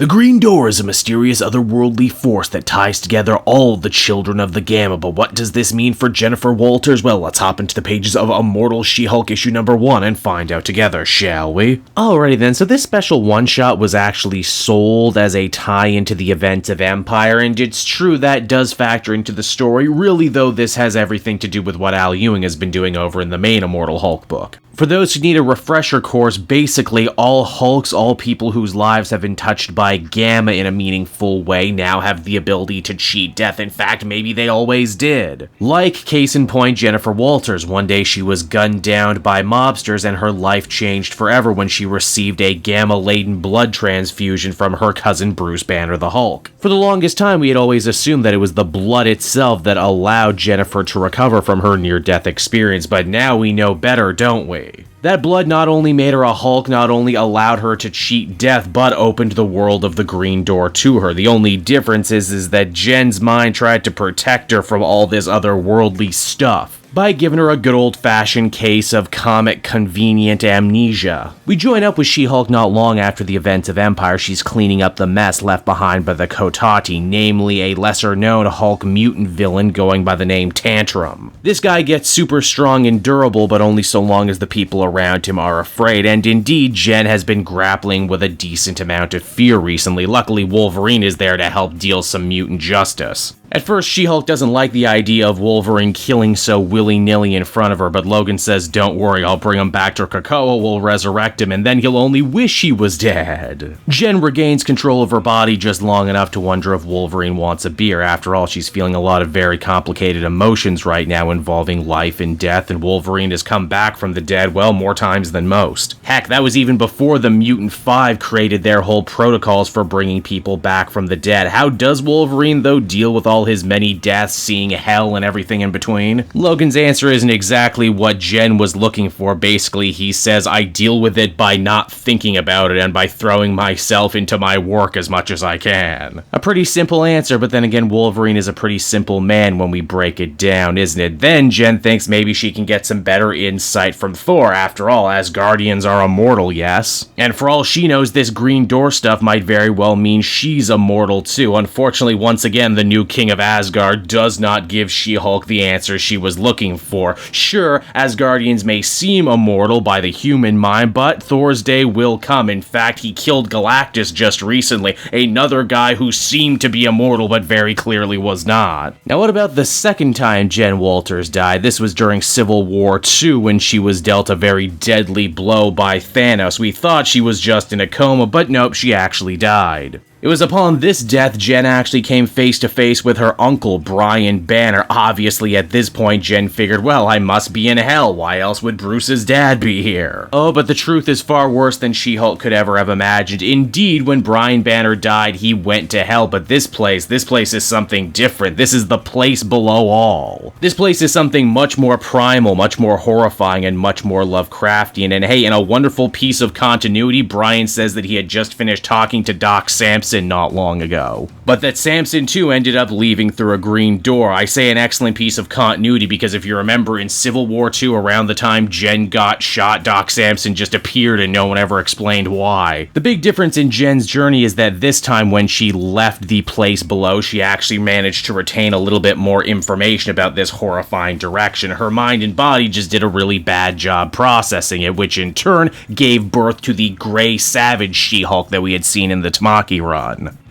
The Green Door is a mysterious otherworldly force that ties together all the children of the Gamma, but what does this mean for Jennifer Walters? Well, let's hop into the pages of Immortal She Hulk issue number 1 and find out together, shall we? Alrighty then, so this special one-shot was actually sold as a tie-in to the events of Empyre, and it's true that does factor into the story. Really though, this has everything to do with what Al Ewing has been doing over in the main Immortal Hulk book. For those who need a refresher course, basically all Hulks, all people whose lives have been touched by Gamma in a meaningful way, now have the ability to cheat death. In fact, maybe they always did. Like, case in point, Jennifer Walters. One day she was gunned down by mobsters and her life changed forever when she received a Gamma-laden blood transfusion from her cousin Bruce Banner the Hulk. For the longest time, we had always assumed that it was the blood itself that allowed Jennifer to recover from her near-death experience, but now we know better, don't we? That blood not only made her a Hulk, not only allowed her to cheat death, but opened the world of the Green Door to her. The only difference is that Jen's mind tried to protect her from all this otherworldly stuff by giving her a good old-fashioned case of comic convenient amnesia. We join up with She-Hulk not long after the events of Empyre. She's cleaning up the mess left behind by the Cotati, namely a lesser-known Hulk mutant villain going by the name Tantrum. This guy gets super strong and durable, but only so long as the people around him are afraid, and indeed, Jen has been grappling with a decent amount of fear recently. Luckily, Wolverine is there to help deal some mutant justice. At first, She-Hulk doesn't like the idea of Wolverine killing so willy-nilly in front of her, but Logan says, "Don't worry, I'll bring him back to Krakoa, we'll resurrect him, and then he'll only wish he was dead." Jen regains control of her body just long enough to wonder if Wolverine wants a beer. After all, she's feeling a lot of very complicated emotions right now involving life and death, and Wolverine has come back from the dead, well, more times than most. Heck, that was even before the Mutant 5 created their whole protocols for bringing people back from the dead. How does Wolverine, though, deal with all his many deaths, seeing hell and everything in between? Logan's answer isn't exactly what Jen was looking for. Basically, he says, "I deal with it by not thinking about it and by throwing myself into my work as much as I can." A pretty simple answer, but then again, Wolverine is a pretty simple man when we break it down, isn't it? Then Jen thinks maybe she can get some better insight from Thor. After all, Asgardians are immortal, yes? And for all she knows, this Green Door stuff might very well mean she's immortal too. Unfortunately, once again, the new king of Asgard does not give She-Hulk the answer she was looking for. Sure, Asgardians may seem immortal by the human mind, but Thor's day will come. In fact, he killed Galactus just recently, another guy who seemed to be immortal but very clearly was not. Now what about the second time Jen Walters died? This was during Civil War II when she was dealt a very deadly blow by Thanos. We thought she was just in a coma, but nope, she actually died. It was upon this death Jen actually came face to face with her uncle, Brian Banner. Obviously, at this point, Jen figured, well, I must be in hell. Why else would Bruce's dad be here? Oh, but the truth is far worse than She-Hulk could ever have imagined. Indeed, when Brian Banner died, he went to hell, but this place is something different. This is the place below all. This place is something much more primal, much more horrifying, and much more Lovecraftian. And hey, in a wonderful piece of continuity, Brian says that he had just finished talking to Doc Samson not long ago, but that Samson too ended up leaving through a Green Door. I say an excellent piece of continuity because if you remember in Civil War II, around the time Jen got shot, Doc Samson just appeared and no one ever explained why. The big difference in Jen's journey is that this time when she left the place below, she actually managed to retain a little bit more information about this horrifying direction. Her mind and body just did a really bad job processing it, which in turn gave birth to the gray savage She-Hulk that we had seen in the Tamaki run.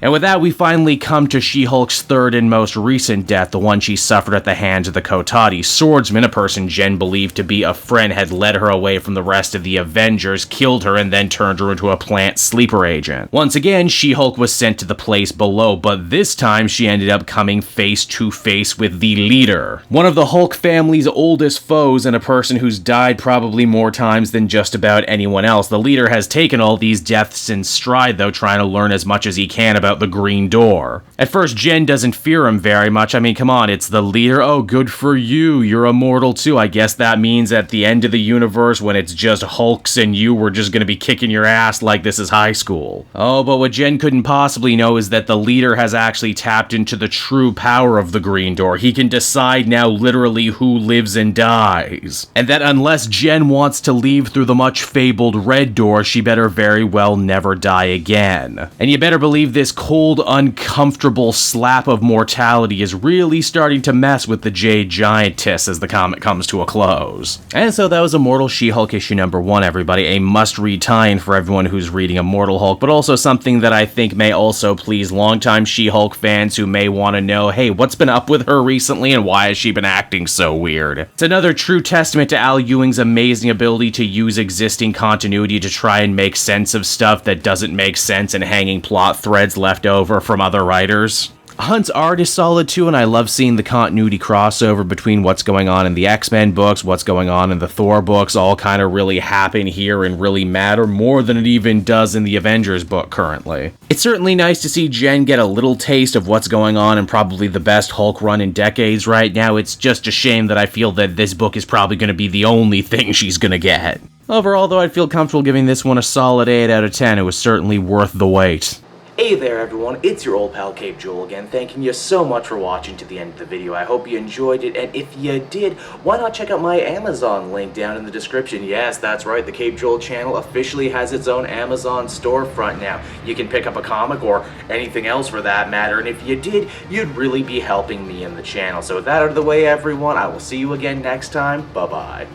And with that, we finally come to She-Hulk's third and most recent death, the one she suffered at the hands of the Cotati. Swordsman, a person Jen believed to be a friend, had led her away from the rest of the Avengers, killed her, and then turned her into a plant sleeper agent. Once again, She-Hulk was sent to the place below, but this time she ended up coming face to face with the Leader, one of the Hulk family's oldest foes and a person who's died probably more times than just about anyone else. The Leader has taken all these deaths in stride, though, trying to learn as much as he can about about the green door. At first, Jen doesn't fear him very much. I mean, come on, it's the leader. Oh, good for you. You're immortal too. I guess that means at the end of the universe, when it's just Hulks and you, we're just gonna be kicking your ass like this is high school. Oh, but what Jen couldn't possibly know is that the leader has actually tapped into the true power of the green door. He can decide now literally who lives and dies. And that unless Jen wants to leave through the much fabled red door, she better very well never die again. And you better believe this cold, uncomfortable slap of mortality is really starting to mess with the Jade Giantess as the comic comes to a close. And so that was Immortal She Hulk issue number 1, everybody. A must-read tie-in for everyone who's reading Immortal Hulk, but also something that I think may also please longtime She-Hulk fans who may want to know, hey, what's been up with her recently and why has she been acting so weird? It's another true testament to Al Ewing's amazing ability to use existing continuity to try and make sense of stuff that doesn't make sense and hanging plot threads left over from other writers. Hunt's art is solid too, and I love seeing the continuity crossover between what's going on in the X-Men books, what's going on in the Thor books, all kind of really happen here and really matter more than it even does in the Avengers book currently. It's certainly nice to see Jen get a little taste of what's going on in probably the best Hulk run in decades right now. It's just a shame that I feel that this book is probably going to be the only thing she's going to get. Overall, though, I'd feel comfortable giving this one a solid 8 out of 10. It was certainly worth the wait. Hey there everyone, it's your old pal Cape Joel again, thanking you so much for watching to the end of the video. I hope you enjoyed it, and if you did, why not check out my Amazon link down in the description. Yes, that's right, the Cape Joel channel officially has its own Amazon storefront now. You can pick up a comic or anything else for that matter, and if you did, you'd really be helping me in the channel. So with that out of the way everyone, I will see you again next time. Bye-bye.